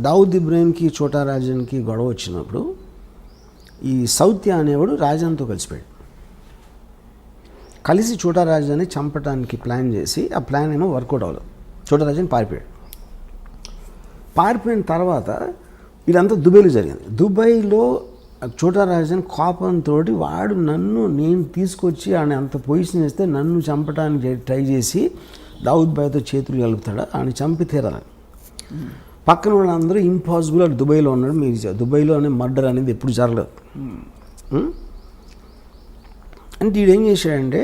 దావుద్ ఇబ్రాహింకి చోటా రాజన్కి గొడవ వచ్చినప్పుడు ఈ సౌత్య అనేవాడు రాజన్తో కలిసిపోయాడు. కలిసి చోటా రాజాన్ని చంపడానికి ప్లాన్ చేసి ఆ ప్లాన్ ఏమో వర్కౌట్ అవ్వలేదు. చోటా రాజన్ పారిపోయాడు. పారిపోయిన తర్వాత ఇదంతా దుబాయ్లో జరిగింది. దుబాయ్లో చోటా రాజన్ కోపంతో వాడు నేను తీసుకొచ్చి ఆయన అంత పొజిషన్ ఇస్తే నన్ను చంపడానికి ట్రై చేసి దావుద్ భాయ్తో చేతులు కలుపుతాడు, ఆయన చంపి తీరాలని. పక్కన వాళ్ళందరూ ఇంపాసిబుల్, అది దుబాయ్లో ఉన్నాడు, మీరు దుబాయ్లో అనే మర్డర్ అనేది ఎప్పుడు జరగలేదు. అంటే వీడు ఏం చేశాడంటే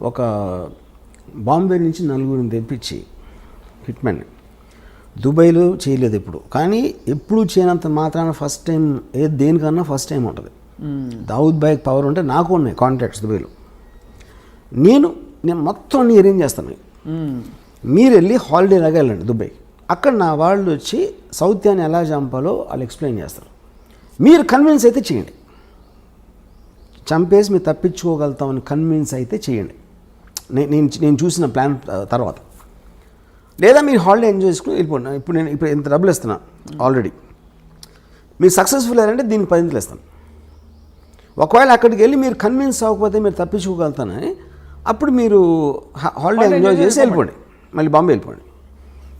ఒక బాంబే నుంచి 4 తెప్పించి హిట్మెన్ దుబాయ్లో చేయలేదు ఎప్పుడు, కానీ ఎప్పుడు చేయనంత మాత్రాన ఫస్ట్ టైం దేనికన్నా ఫస్ట్ టైం ఉంటుంది. దావుద్ భాయ్కి పవర్ ఉంటే నాకు ఉన్నాయి కాంటాక్ట్స్ దుబాయ్లో. నేను మొత్తం అరేంజ్ చేస్తాను. మీరు వెళ్ళి హాలిడే లాగా వెళ్ళండి దుబాయ్, అక్కడ నా వాళ్ళు వచ్చి సౌత్యాన్ని ఎలా చంపాలో వాళ్ళు ఎక్స్ప్లెయిన్ చేస్తారు. మీరు కన్విన్స్ అయితే చేయండి, చంపేసి మీరు తప్పించుకోగలుగుతామని కన్విన్స్ అయితే చేయండి నేను చూసిన ప్లాన్ తర్వాత. లేదా మీరు హాలిడే ఎంజాయ్ చేసుకుని వెళ్ళిపోండి. ఇప్పుడు ఇంత డబ్బులు ఇస్తున్నా ఆల్రెడీ, మీరు సక్సెస్ఫుల్ అయ్యారంటే దీనికి 10 ఇస్తాను. ఒకవేళ అక్కడికి వెళ్ళి మీరు కన్విన్స్ అవ్వకపోతే మీరు తప్పించుకోగలుగుతానని అప్పుడు మీరు హాలిడే ఎంజాయ్ చేసి వెళ్ళిపోండి, మళ్ళీ బాంబే వెళ్ళిపోండి.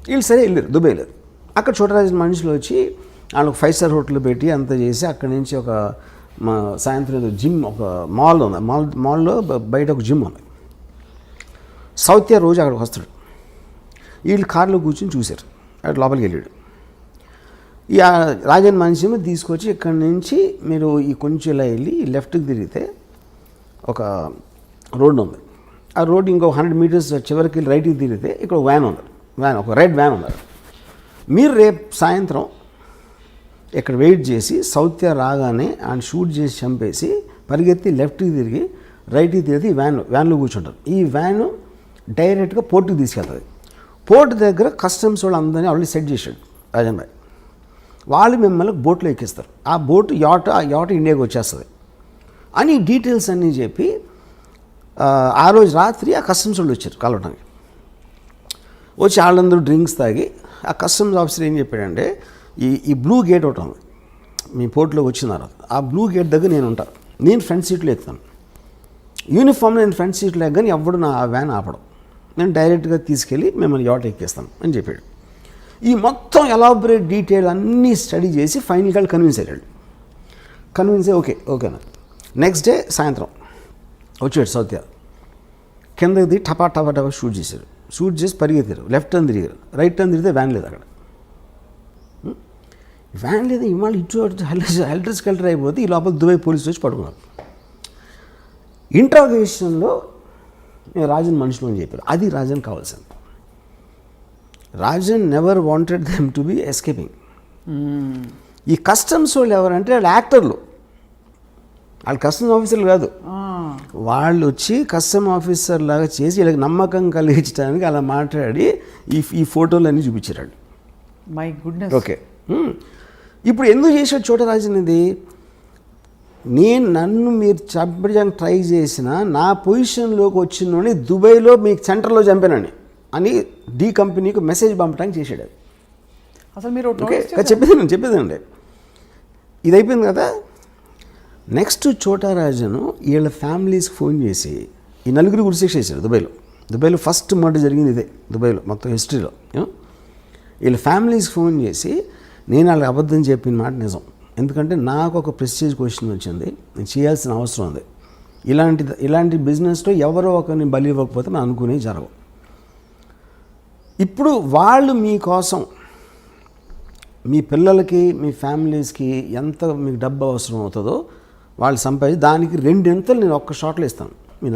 వీళ్ళు సరే వెళ్ళారు, దుబాయ్ వెళ్ళారు. అక్కడ చోటరాజన్ మనుషులు వచ్చి వాళ్ళకి 5 స్టార్ హోటల్ పెట్టి అంత చేసి అక్కడి నుంచి ఒక సాయంత్రం జిమ్, ఒక మాల్ ఉంది, మాల్లో బయట ఒక జిమ్ ఉంది. సౌత్య రోజు అక్కడికి వస్తాడు. వీళ్ళు కార్లో కూర్చొని చూశారు, అక్కడ లోపలికి వెళ్ళాడు. ఈ రాజన్ మనిషి తీసుకొచ్చి ఇక్కడి నుంచి మీరు ఈ కొంచెం ఇలా వెళ్ళి లెఫ్ట్కి తిరిగితే ఒక రోడ్డు ఉంది. ఆ రోడ్డు ఇంకో 100 మీటర్స్ చివరికి వెళ్ళి రైట్కి తిరిగితే ఇక్కడ ఒక రెడ్ వ్యాన్ ఉంది. మీరు రేపు సాయంత్రం ఇక్కడ వెయిట్ చేసి సౌత్య రాగానే ఆయన షూట్ చేసి చంపేసి పరిగెత్తి లెఫ్ట్కి తిరిగి రైట్కి తిరిగి వ్యాన్లో కూర్చుంటారు. ఈ వ్యాను డైరెక్ట్గా పోర్టుకి తీసుకెళ్తుంది. పోర్టు దగ్గర కస్టమ్స్ వాళ్ళు అందరినీ ఆల్రెడీ సెట్ చేశాడు రాజన్ భాయ్. వాళ్ళు మిమ్మల్ని బోట్లో ఎక్కిస్తారు. ఆ బోటు యాట ఇండియాకి వచ్చేస్తుంది అని డీటెయిల్స్ అన్నీ చెప్పి ఆ రోజు రాత్రి ఆ కస్టమ్స్ వాళ్ళు వచ్చారు కలవడానికి. వచ్చి వాళ్ళందరూ డ్రింక్స్ తాగి ఆ కస్టమ్స్ ఆఫీసర్ ఏం చెప్పాడంటే ఈ బ్లూ గేట్ ఒకటి ఉంది మీ పోర్టులోకి వచ్చిన తర్వాత, ఆ బ్లూ గేట్ దగ్గర నేను ఉంటాను, నేను ఫ్రంట్ సీట్లో ఎక్కుతాను, యూనిఫామ్లో నేను ఫ్రంట్ సీట్లో ఎక్కని ఎవడు నా వ్యాన్ ఆపడం, నేను డైరెక్ట్గా తీసుకెళ్ళి మిమ్మల్ని యాట ఎక్కిస్తాను అని చెప్పాడు. ఈ మొత్తం ఎలాబరేట్ డీటెయిల్ అన్నీ స్టడీ చేసి ఫైనల్గా కన్విన్స్ అయ్యాడు. కన్విన్స్ అయ్యి ఓకేనా. నెక్స్ట్ డే సాయంత్రం వచ్చాడు సౌత్య, కిందది టపా షూట్ చేశారు. షూట్ చేసి పరిగెత్తారు, లెఫ్ట్ టర్న్ తిరిగారు, రైట్ టర్న్ తిరిగితే వ్యాన్ లేదు. అక్కడ వ్యాన్ లేదు. ఇవాళ ఇటు హెల్టర్ స్కెల్టర్ అయిపోతే ఈ లోపల దుబాయ్ పోలీసులు వచ్చి పడుకున్నారు. ఇంట్రాగేషన్లో రాజన్ మనుషులు అని చెప్పారు. అది రాజన్ కావాల్సింది. Rajan never wanted them to be escaping. ఈ కస్టమ్స్ వాళ్ళు ఎవరంటే వాళ్ళు యాక్టర్లు, వాళ్ళు కస్టమ్స్ ఆఫీసర్లు కాదు. వాళ్ళు వచ్చి కస్టమ్ ఆఫీసర్ లాగా చేసి వీళ్ళకి నమ్మకం కలిగించడానికి అలా మాట్లాడి ఈ ఫోటోలన్నీ చూపించారు. My goodness. ఓకే, ఇప్పుడు ఎందుకు చేశాడు చోటరాజన్ ఇది? నన్ను మీరు చంపడానికి ట్రై చేసిన నా పొజిషన్లోకి వచ్చిన దుబాయ్లో మీకు సెంటర్లో చంపానని అని డి కంపెనీకి మెసేజ్ పంపడానికి చేశాడు. అసలు మీరు చెప్పేదండి. ఇది అయిపోయింది కదా. నెక్స్ట్ చోటరాజను వీళ్ళ ఫ్యామిలీస్కి ఫోన్ చేసి ఈ 4 ఉరిశిక్ష చేశారు దుబాయ్లో ఫస్ట్ మర్డర్ జరిగింది ఇదే దుబాయ్లో మొత్తం హిస్టరీలో. వీళ్ళ ఫ్యామిలీస్కి ఫోన్ చేసి నేను వాళ్ళకి అబద్ధం చెప్పిన మాట నిజం, ఎందుకంటే నాకు ఒక ప్రెస్టీజ్ క్వశ్చన్ వచ్చింది, నేను చేయాల్సిన అవసరం ఉంది, ఇలాంటి బిజినెస్లో ఎవరో ఒకరిని బలి ఇవ్వకపోతే మనం అనుకునేవి జరగవు. ఇప్పుడు వాళ్ళు మీకోసం మీ పిల్లలకి మీ ఫ్యామిలీస్కి ఎంత మీకు డబ్బు అవసరం అవుతుందో వాళ్ళు సంపాదించి దానికి 2 ఎంతలు నేను ఒక్క షాట్లో ఇస్తాను మీ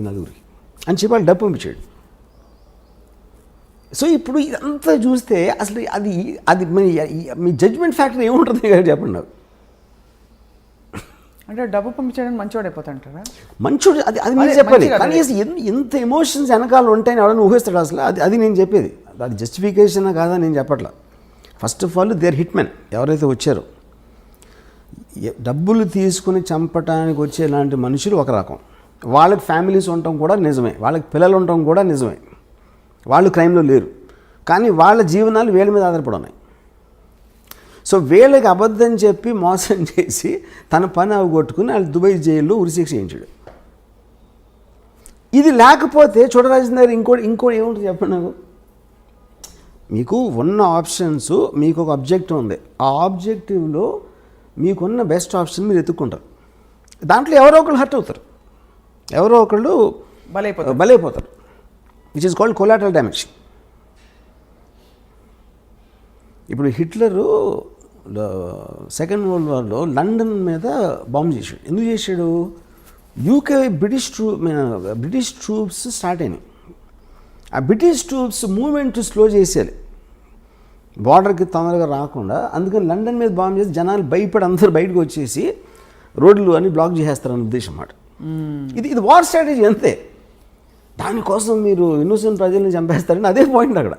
నలుగురికి అని చెప్పి వాళ్ళు డబ్బు పంపించాడు. సో ఇప్పుడు ఇదంతా చూస్తే అసలు అది మీ జడ్జ్మెంట్ ఫ్యాక్టర్ ఏముంటుంది కదా చెప్పండి నాకు. అంటే డబ్బు పంపించడానికి మంచివాడు అయిపోతాంటారా? మంచోడు అది మీరు చెప్పాలి. కానీ ఎంత ఎమోషన్స్ వెనకాల ఉంటాయని ఎవరైనా ఊహిస్తాడు అసలు. అది నేను చెప్పేది, అది జస్టిఫికేషన్ కాదా నేను చెప్పట్లా. First of all their hitmen ఎవరైతే వచ్చారో, డబ్బులు తీసుకుని చంపడానికి వచ్చే ఇలాంటి మనుషులు ఒక రకం, వాళ్ళకి ఫ్యామిలీస్ ఉండటం కూడా నిజమే, వాళ్ళకి పిల్లలు ఉండటం కూడా నిజమే, వాళ్ళు క్రైమ్లో లేరు, కానీ వాళ్ళ జీవనాలు వీళ్ళ మీద ఆధారపడి ఉన్నాయి. సో వీళ్ళకి అబద్ధం చెప్పి మోసం చేసి తన పని అవగొట్టుకుని వాళ్ళు దుబాయ్ జైల్లో ఉరిశిక్ష చేయించాడు. ఇది లేకపోతే చూడరాజు దగ్గర ఇంకోటి ఏముంటుంది చెప్పండి నాకు. మీకు ఉన్న ఆప్షన్స్, మీకు ఒక ఆబ్జెక్టివ్ ఉంది, ఆ ఆబ్జెక్టివ్లో మీకున్న బెస్ట్ ఆప్షన్ మీరు ఎత్తుక్కుంటారు. దాంట్లో ఎవరో ఒకళ్ళు హర్ట్ అవుతారు, ఎవరో ఒకళ్ళు బలైపోతారు, which is called collateral damage. ఇప్పుడు హిట్లరు సెకండ్ వరల్డ్ వార్లో లండన్ మీద బాంబు చేశాడు. ఎందుకు చేశాడు? యూకే బ్రిటిష్ ట్రూప్స్ స్టార్ట్ అయినాయి. ఆ బ్రిటిష్ ట్రూప్స్ మూవ్మెంట్ స్లో చేసేయాలి, బార్డర్కి తొందరగా రాకుండా. అందుకని లండన్ మీద బాంబు చేసి జనాలు భయపడి అందరూ బయటకు వచ్చేసి రోడ్లు అన్ని బ్లాక్ చేసేస్తారని ఉద్దేశం అన్నమాట. ఇది వార్ స్ట్రాటజీ అంతే. దానికోసం మీరు ఇన్నోసెంట్ ప్రజల్ని చంపేస్తారని అదే పాయింట్ అక్కడ.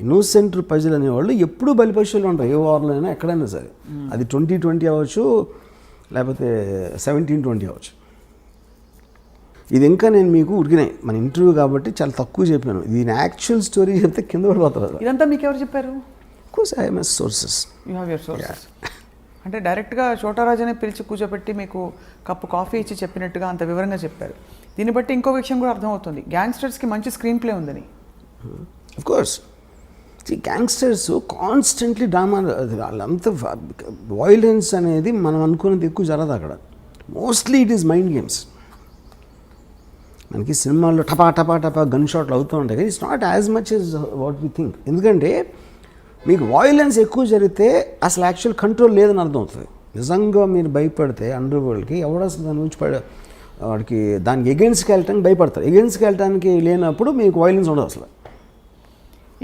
ఇన్నోసెంట్ ప్రజలు అనేవాళ్ళు ఎప్పుడూ బలిపశువులు ఉంటారు, ఏ వార్లో అయినా ఎక్కడైనా సరే. అది 2020 అవ్వచ్చు, లేకపోతే 1720 అవ్వచ్చు. ఇది ఇంకా నేను మీకు ఉరికినాయి మన ఇంటర్వ్యూ కాబట్టి చాలా తక్కువ చెప్పాను. దీని యాక్చువల్ స్టోరీ చెప్తే కింద పడిపోతారు. ఇదంతా మీకు ఎవరు చెప్పారు? Course I have my sources. You have your sources. అంటే డైరెక్ట్గా చోటారాజనే పిలిచి కూర్చోబెట్టి మీకు కప్పు కాఫీ ఇచ్చి చెప్పినట్టుగా అంత వివరంగా చెప్పారు. దీన్ని బట్టి ఇంకో విషయం కూడా అర్థమవుతుంది, గ్యాంగ్స్టర్స్కి మంచి స్క్రీన్ ప్లే ఉందని. Of course gangsters constantly drama, వాళ్ళంతా వైలెన్స్ అనేది మనం అనుకున్నది ఎక్కువ జరగదు అక్కడ. Mostly it is mind games. మనకి సినిమాల్లో టపా టపా టపా గన్ షాట్లు అవుతూ ఉంటాయి, it's not as much as what we think. ఎందుకంటే మీకు వాయిలెన్స్ ఎక్కువ జరిగితే అసలు యాక్చువల్ కంట్రోల్ లేదని అర్థం అవుతుంది. నిజంగా మీరు భయపడితే అండర్ వరల్డ్కి ఎవడు అసలు దాని నుంచి వాడికి దానికి ఎగెన్స్ట్కి వెళ్ళటానికి భయపడతారు. ఎగెన్స్ట్కి వెళ్ళటానికి లేనప్పుడు మీకు వాయిలెన్స్ ఉండదు అసలు.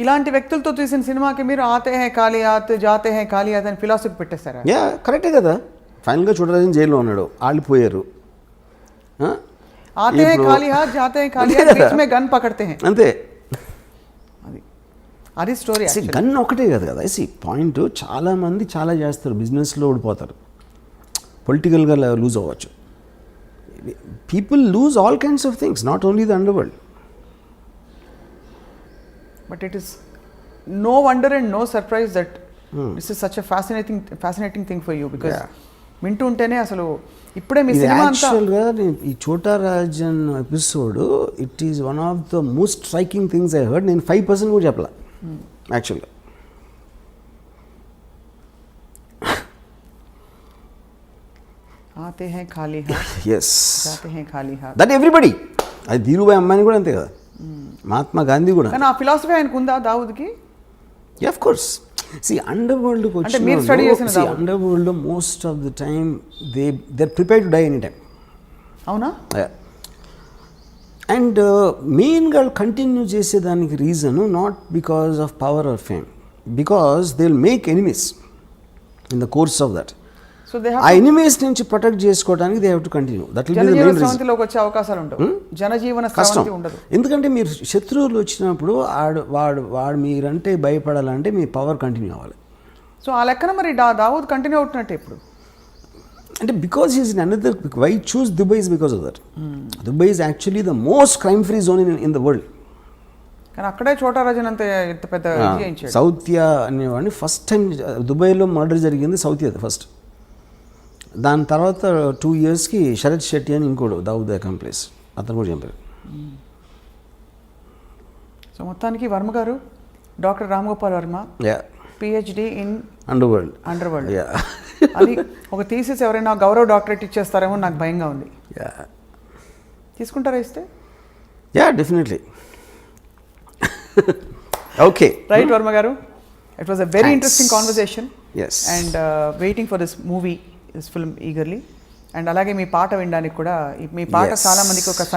ఇలాంటి వ్యక్తులతో తీసిన సినిమాకి మీరు ఆతే హే ఖాళీ ఆత్ జాతే హే ఖాళీ ఆత్ అని ఫిలాసఫీ పెట్టేస్తారా? యా కరెక్టే కదా. ఫైనల్గా చూడరాజన్ జైల్లో ఉన్నాడు, వాళ్ళు పోయారు. ఆతే హే ఖాళీ హాత్ జాతే హే ఖాళీ హాత్ బీచ్ మే గన్ పకడ్తే హై అంతే. అది స్టోరీ. గన్ ఒకటే కదా కదా పాయింట్. చాలామంది చాలా చేస్తారు, బిజినెస్లో ఓడిపోతారు, పొలిటికల్గా లూజ్ అవ్వచ్చు. People lose all kinds of things, not only the under world. But it is no wonder and no surprise that this is such a fascinating thing for you, because వింటూ ఉంటేనే అసలు ఇప్పుడే మీ సినిమా అంతా. యాక్చువల్గా ఈ చోటా Rajan episode it is one of the most striking things I heard. నేను 5% కూడా చెప్పలే యాక్చువల్గా. ఆతే హై ఖాళీ హాత్ ఎస్ జాతే హై ఖాళీ హాత్, దట్ ఎవ్రీబడి. అది ధీరుభాయ్ అమ్మాయిని కూడా అంతే కదా, మహాత్మా గాంధీ కూడా. కానీ ఆ ఫిలాసఫీ ఆయనకు ఉందా దావుద్కి? Of course. అండర్ వరల్డ్కి వచ్చి under world most of the time they prepare to die any time. అవునా? అండ్ మెయిన్గా కంటిన్యూ చేసేదానికి reason not because of power or fame, because they will make enemies in the course of that. So ఆ enemies నుంచి protect చేసుకోవడానికి they have to continue. That will be the main reason. స్రవంతిలోకి వచ్చే అవకాశాలు ఉండవు, జనజీవన స్రవంతి ఉండదు. ఎందుకంటే మీరు శత్రువులు వచ్చినప్పుడు వాడు మీరంటే భయపడాలంటే మీ పవర్ కంటిన్యూ అవ్వాలి. సో ఆ లెక్కన మరి దావూద్ కంటిన్యూ అవుతున్నట్టే ఇప్పుడు. అంటే because is in another, why choose Dubai is because of that. Dubai is actually the most crime free zone in the world. కానీ అక్కడే చోటారాజన్ అంత ఇంత పెద్ద చేయించాడు. సౌత్యా అనేవాడిని ఫస్ట్ టైం దుబాయ్లో మర్డర్ జరిగింది సౌత్యా ఫస్ట్. దాని తర్వాత 2 yearsకి శరత్ శెట్టి అని ఇంకోడు దావుద్ అకాంప్లిస్, అతను కూడా చంపారు. సో మొత్తానికి వర్మ గారు, doctor Ram Gopal Varma, PhD in under world. అది ఒక థీసిస్ ఎవరైనా గౌరవ డాక్టరేట్ ఇచ్చేస్తారేమో నాకు భయంగా ఉంది. తీసుకుంటారా ఇస్తే? Yeah definitely. Okay right Varma గారు, it was a very interesting conversation. Yes. And waiting for this movie, this film eagerly. And అలాగే మీ పాట వినడానికి కూడా, మీ పాట చాలా మందికి ఒక